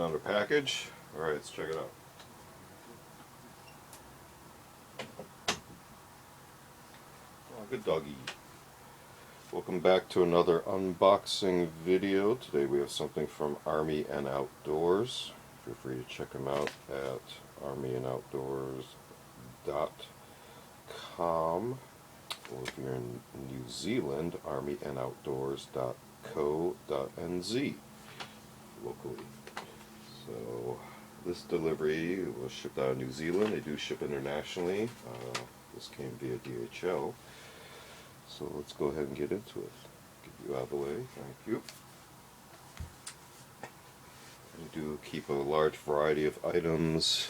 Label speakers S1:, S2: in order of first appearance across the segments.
S1: under package. Alright, let's check it out. Oh, good doggy. Welcome back to another unboxing video. Today we have something from Army and Outdoors. Feel free to check them out at ArmyandOutdoors.com, or if you're in New Zealand, ArmyandOutdoors.co.nz locally. So this delivery was shipped out of New Zealand. They do ship internationally. This came via DHL. So let's go ahead and get into it. Get you out of the way. Thank you. We do keep a large variety of items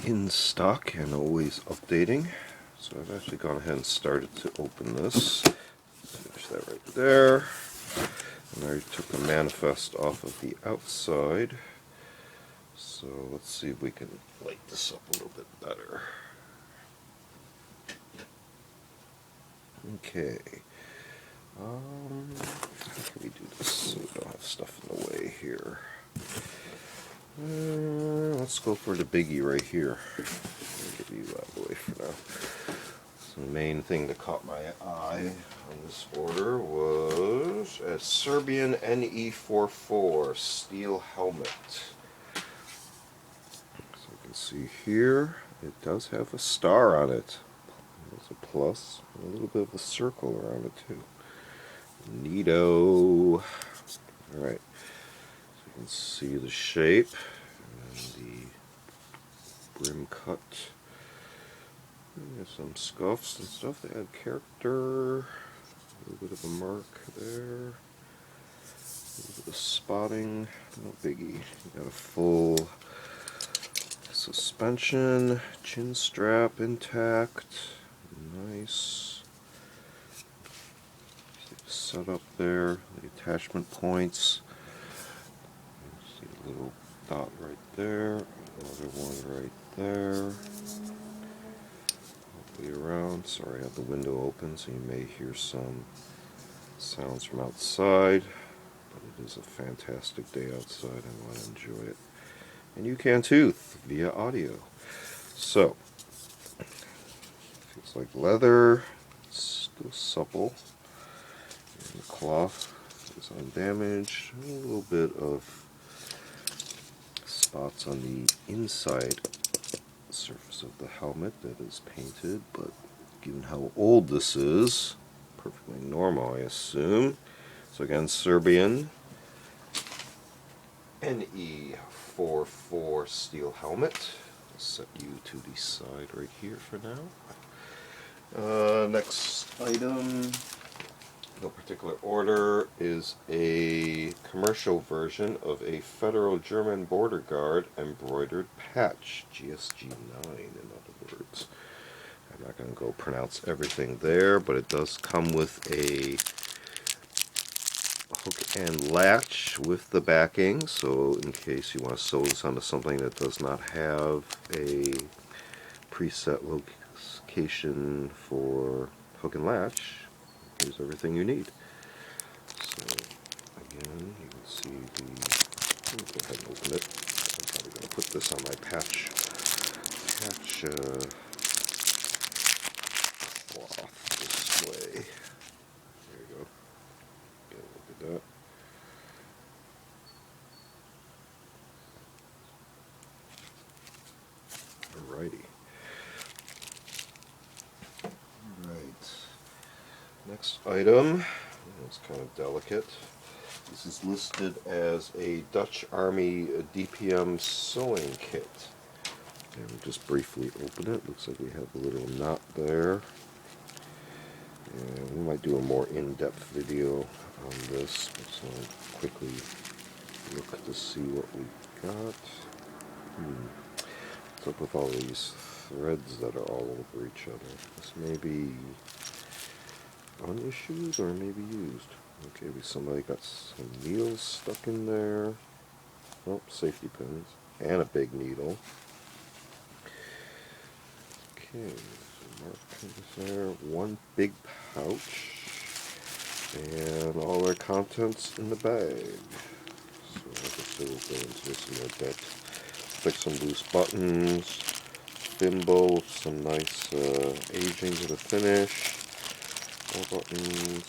S1: in stock and always updating. So I've actually gone ahead and started to open this. Finish that right there. And I took the manifest off of the outside. So let's see if we can light this up a little bit better. Okay. How can we do this so we don't have stuff in the way here? Let's go for the biggie right here. I'll get you out of the way for now. So the main thing that caught my eye on this order was a Serbian NE44 steel helmet. So you can see here, it does have a star on it. There's a plus, and a little bit of a circle around it too. Neato. Alright, so you can see the shape and the brim cut. There's some scuffs and stuff. They add character. A little bit of a mark there. A little bit of spotting. No biggie. You got a full suspension, chin strap intact. Nice. Set up there. The attachment points. See a little dot right there. Another one right there. Around. Sorry, I have the window open, so you may hear some sounds from outside, but it is a fantastic day outside. I want to enjoy it, and you can too via audio. So, feels like leather, it's still supple, and the cloth is undamaged. A little bit of spots on the inside surface of the helmet that is painted, but given how old this is, perfectly normal, I assume. So again, Serbian NE44 steel helmet. I'll set you to the side right here for now. Next item, no particular order, is a commercial version of a Federal German Border Guard embroidered patch, GSG 9 in other words. I'm not going to go pronounce everything there, but it does come with a hook and latch with the backing, so in case you want to sew this onto something that does not have a preset location for hook and latch, here's everything you need. So again, you can see the, let me go ahead and open it. I'm probably going to put this on my patch cloth display. There you go. Get a look at that. Alrighty. Alright. Next item, it's kind of delicate. This is listed as a Dutch Army DPM Sewing Kit. And we'll just briefly open it. Looks like we have a little knot there. And we might do a more in-depth video on this. So I'll quickly look to see what we got. What's up with all these threads that are all over each other? This may be unissued or maybe used. Okay, somebody got some needles stuck in there. Oh, safety pins. And a big needle. Okay, so markings there. One big pouch. And all their contents in the bag. we'll go into this in more depth. Fix some loose buttons, thimble with some nice aging to the finish. More buttons.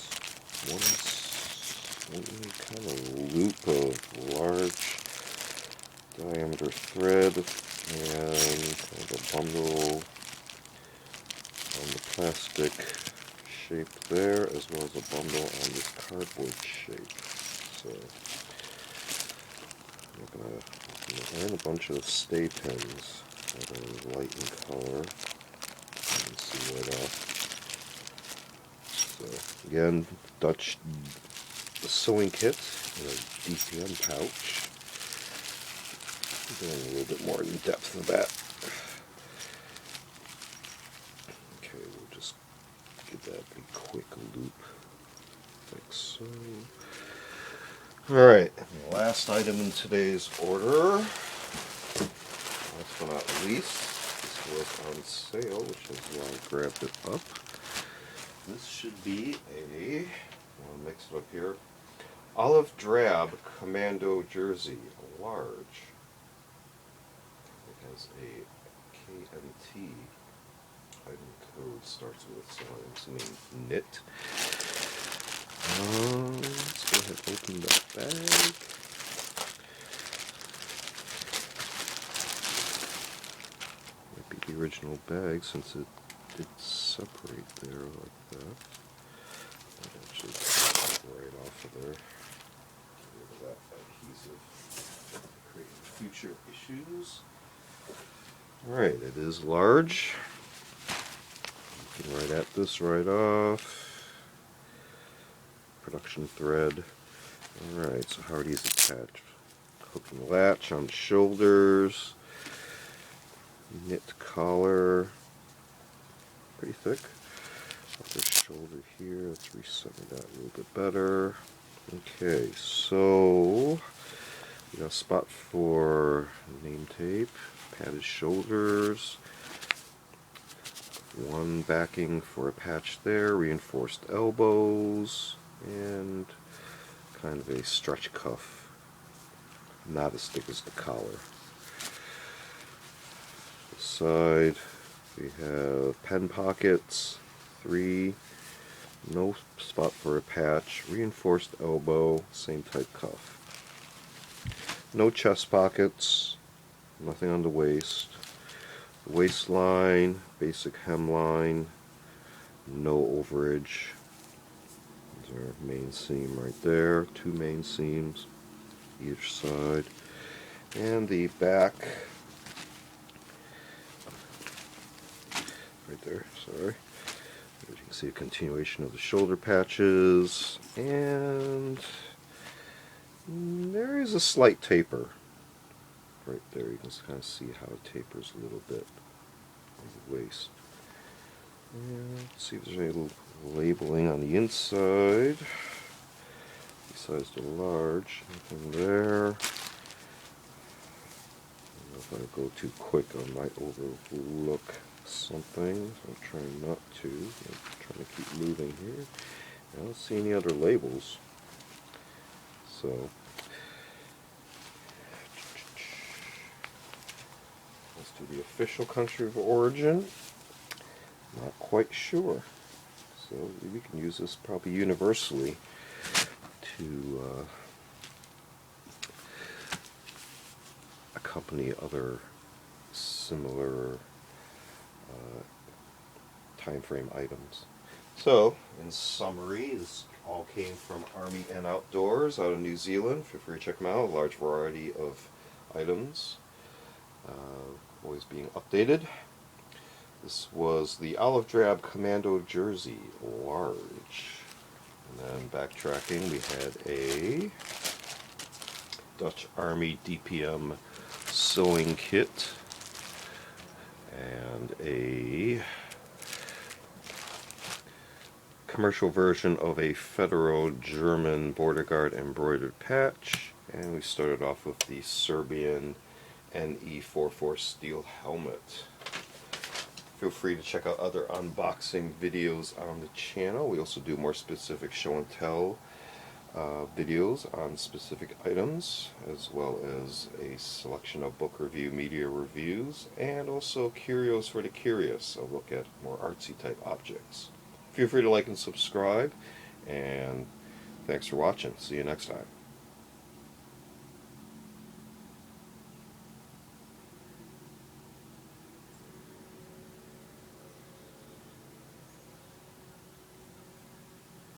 S1: One kind of loop of large diameter thread and kind of a bundle on the plastic shape there, as well as a bundle on this cardboard shape. So I'm going to add a bunch of stay pins that are light in color. You can see right off. So again, Dutch sewing kit in a DPM pouch. Going a little bit more in depth of that. Okay, we'll just give that a quick loop, like so. Alright, last item in today's order, last but not least, this was on sale, which is why I grabbed it up. This should be I'll mix it up here, Olive Drab Commando Jersey, a large. It has a KMT item code, starts with, so I'm assuming knit. Let's go ahead and open the bag. Might be the original bag since it did separate there like that. That actually comes right off of there. Get rid of that adhesive. Creating future issues. Alright, it is large. Looking right at this right off. Production thread. Alright, so how are these attached? Hook and latch on the shoulders. Knit collar. Pretty thick. Other shoulder here. Let's recenter that a little bit better. Okay, so we got a spot for name tape, padded shoulders, one backing for a patch there, reinforced elbows, and kind of a stretch cuff, not as thick as the collar. This side we have pen pockets, 3, no spot for a patch, reinforced elbow, same type cuff. No chest pockets, nothing on the waist. Waistline, basic hemline, no overage. There's our main seam right there, 2 main seams each side. And the back, right there, sorry. As you can see, a continuation of the shoulder patches, and there is a slight taper right there. You can kind of see how it tapers a little bit on the waist. And let's see if there's any labeling on the inside. Besides the large, nothing there. I don't know if I go too quick, I might overlook something. So I'm trying not to. I'm trying to keep moving here. I don't see any other labels. So let's do the official country of origin. Not quite sure. So we can use this probably universally to accompany other similar time frame items. So, in summary, this all came from Army and Outdoors out of New Zealand. Feel free to check them out. A large variety of items, always being updated. This was the Olive Drab Commando Jersey, large. And then backtracking, we had a Dutch Army DPM Sewing Kit and a commercial version of a Federal German border guard embroidered patch, and we started off with the Serbian NE44 steel helmet. Feel free to check out other unboxing videos on the channel. We also do more specific show and tell videos on specific items, as well as a selection of book review, media reviews, and also curios for the curious, a look at more artsy type objects. Feel free to like and subscribe, and thanks for watching. See you next time.